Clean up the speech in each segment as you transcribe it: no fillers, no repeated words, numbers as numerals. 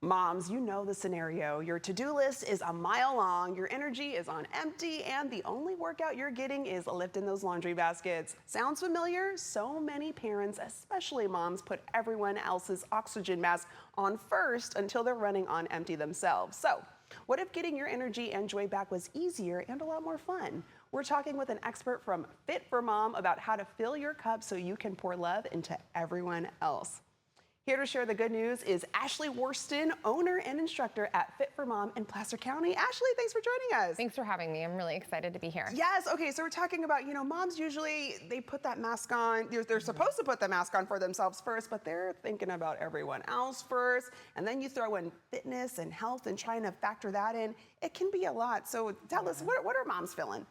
Moms, you know the scenario. Your to-do list is a mile long, your energy is on empty, and the only workout you're getting is lifting those laundry baskets. Sounds familiar? So many parents, especially moms, put everyone else's oxygen mask on first until they're running on empty themselves. So, what if getting your energy and joy back was easier and a lot more fun? We're talking with an expert from FIT4MOM about how to fill your cup so you can pour love into everyone else. Here to share the good news is Ashley Wursten, owner and instructor at FIT4MOM in Placer County. Ashley, thanks for joining us. Thanks for having me. I'm really excited to be here. Yes, okay, so we're talking about, moms usually, they put that mask on, they're supposed to put the mask on for themselves first, but they're thinking about everyone else first, and then you throw in fitness and health and trying to factor that in. It can be a lot, so tell us, what are moms feeling?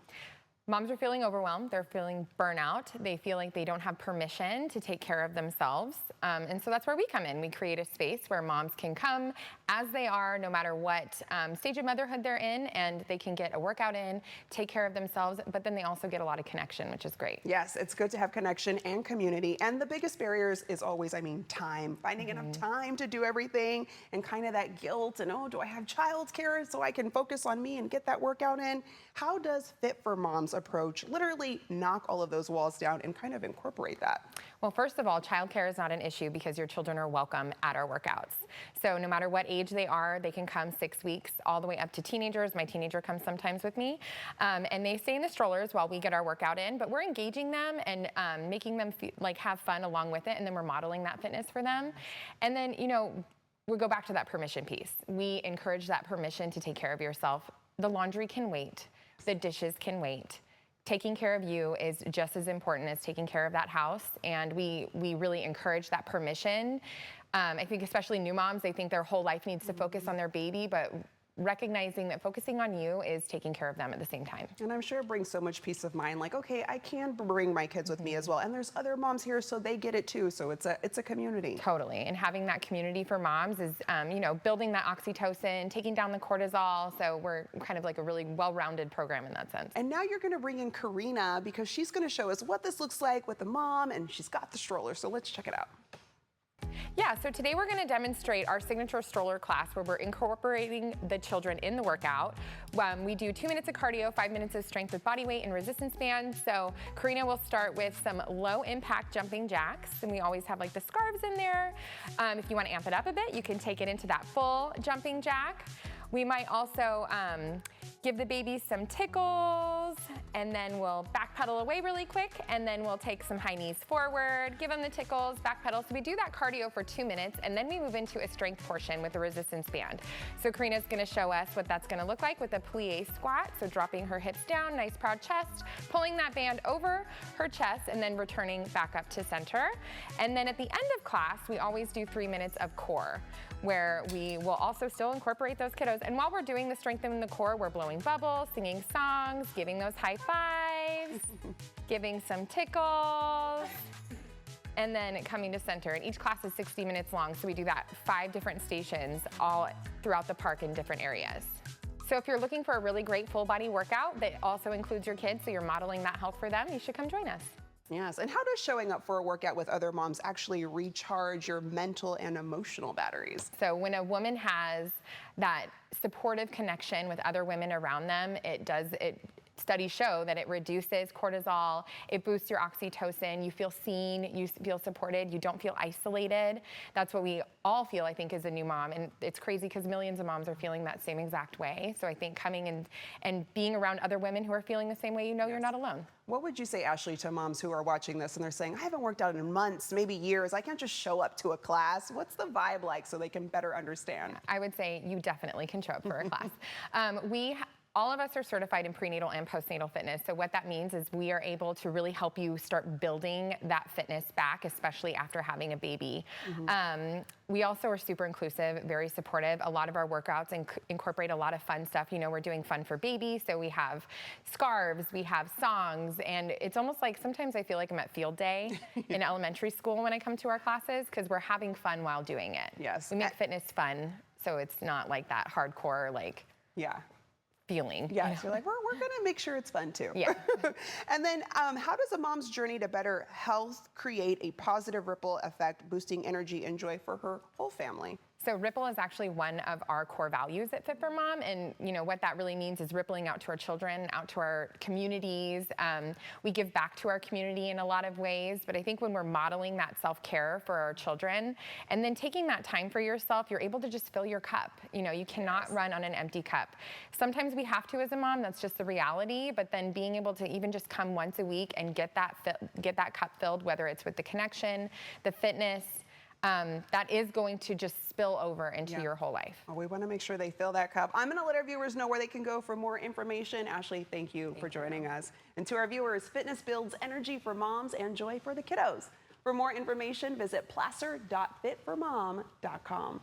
Moms are feeling overwhelmed. They're feeling burnout. They feel like they don't have permission to take care of themselves. And so that's where we come in. We create a space where moms can come as they are, no matter what stage of motherhood they're in, and they can get a workout in, take care of themselves, but then they also get a lot of connection, which is great. Yes, it's good to have connection and community. And the biggest barriers is always, time, finding enough time to do everything, and kind of that guilt and, oh, do I have childcare so I can focus on me and get that workout in? How does FIT4MOM's approach literally knock all of those walls down and kind of incorporate that? Well, first of all, childcare is not an issue because your children are welcome at our workouts. So no matter what age they are, they can come 6 weeks all the way up to teenagers. My teenager comes sometimes with me, and they stay in the strollers while we get our workout in, but we're engaging them and making them have fun along with it, and then we're modeling that fitness for them. And then, we go back to that permission piece. We encourage that permission to take care of yourself. The laundry can wait. The dishes can wait. Taking care of you is just as important as taking care of that house, and we really encourage that permission. I think especially new moms, they think their whole life needs to focus on their baby, but recognizing that focusing on you is taking care of them at the same time. And I'm sure it brings so much peace of mind, like, okay, I can bring my kids with me as well, and there's other moms here so they get it too, so it's a community. Totally, and having that community for moms is, building that oxytocin, taking down the cortisol, so we're kind of like a really well-rounded program in that sense. And now you're gonna bring in Karina because she's gonna show us what this looks like with the mom, and she's got the stroller, so let's check it out. Yeah, so today we're going to demonstrate our signature stroller class where we're incorporating the children in the workout. We do 2 minutes of cardio, 5 minutes of strength with body weight and resistance bands. So Karina will start with some low impact jumping jacks, and we always have like the scarves in there. If you want to amp it up a bit, you can take it into that full jumping jack. We might also give the baby some tickles, and then we'll backpedal away really quick, and then we'll take some high knees forward, give them the tickles, backpedal. So we do that cardio for 2 minutes, and then we move into a strength portion with the resistance band. So Karina's gonna show us what that's gonna look like with a plie squat. So dropping her hips down, nice proud chest, pulling that band over her chest, and then returning back up to center. And then at the end of class, we always do 3 minutes of core, where we will also still incorporate those kiddos. And while we're doing the strength in the core, we're blowing bubbles, singing songs, giving those high fives, giving some tickles, and then coming to center. And each class is 60 minutes long, so we do that 5 different stations all throughout the park in different areas. So if you're looking for a really great full body workout that also includes your kids, so you're modeling that health for them, you should come join us. Yes, and how does showing up for a workout with other moms actually recharge your mental and emotional batteries? So when a woman has that supportive connection with other women around them, studies show that it reduces cortisol, it boosts your oxytocin, you feel seen, you feel supported, you don't feel isolated. That's what we all feel, I think, as a new mom. And it's crazy because millions of moms are feeling that same exact way. So I think coming and being around other women who are feeling the same way, you're not alone. What would you say, Ashley, to moms who are watching this and they're saying, I haven't worked out in months, maybe years, I can't just show up to a class? What's the vibe like so they can better understand? I would say you definitely can show up for a class. All of us are certified in prenatal and postnatal fitness. So what that means is we are able to really help you start building that fitness back, especially after having a baby. We also are super inclusive, very supportive. A lot of our workouts incorporate a lot of fun stuff. We're doing fun for baby, so we have scarves, we have songs, and it's almost like sometimes I feel like I'm at field day in elementary school when I come to our classes because we're having fun while doing it. Yes. We make fitness fun, so it's not like that hardcore, feeling. Yes, you're like, we're gonna make sure it's fun too. Yeah. And then how does a mom's journey to better health create a positive ripple effect, boosting energy and joy for her whole family? So Ripple is actually one of our core values at Fit4Mom, and what that really means is rippling out to our children, out to our communities. We give back to our community in a lot of ways, but I think when we're modeling that self-care for our children, and then taking that time for yourself, you're able to just fill your cup. You cannot run on an empty cup. Sometimes we have to as a mom, that's just the reality, but then being able to even just come once a week and get that cup filled, whether it's with the connection, the fitness, that is going to just spill over into your whole life. Well, we want to make sure they fill that cup. I'm going to let our viewers know where they can go for more information. Ashley, thank you for joining us. And to our viewers, fitness builds energy for moms and joy for the kiddos. For more information, visit placer.fit4mom.com.